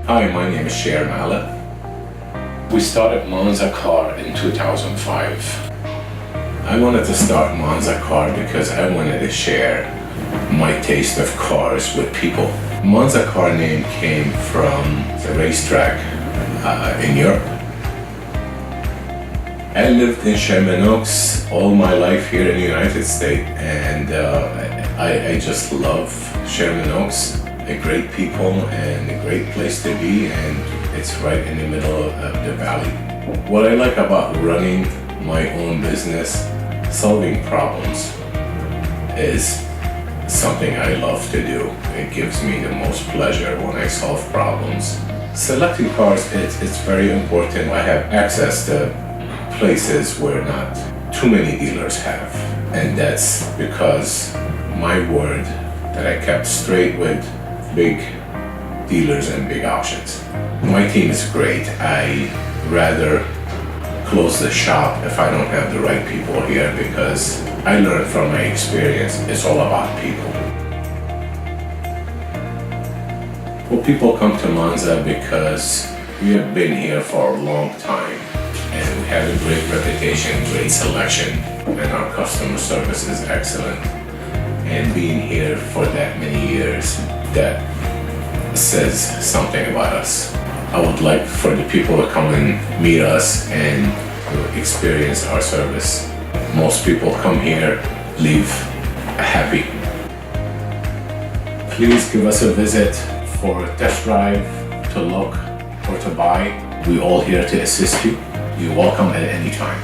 Hi, my name is Cher Malla. We started Monza Car in 2005. I wanted to start Monza Car because I wanted to share my taste of cars with people. Monza Car name came from the racetrack in Europe. I lived in Sherman Oaks all my life here in the United States, and I just love Sherman Oaks. A great people and a great place to be, and it's right in the middle of the valley. What I like about running my own business, solving problems, is something I love to do. It gives me the most pleasure when I solve problems. Selecting cars, it's very important. I have access to places where not too many dealers have, and that's because my word that I kept straight with big dealers and big auctions. My team is great. I rather close the shop if I don't have the right people here, because I learned from my experience it's all about people. Well, people come to Monza because we have been here for a long time and we have a great reputation, great selection, and our customer service is excellent. And being here for that many years, that says something about us. I would like for the people to come and meet us and experience our service. Most people come here, leave happy. Please give us a visit for a test drive, to look, or to buy. We're all here to assist you. You're welcome at any time.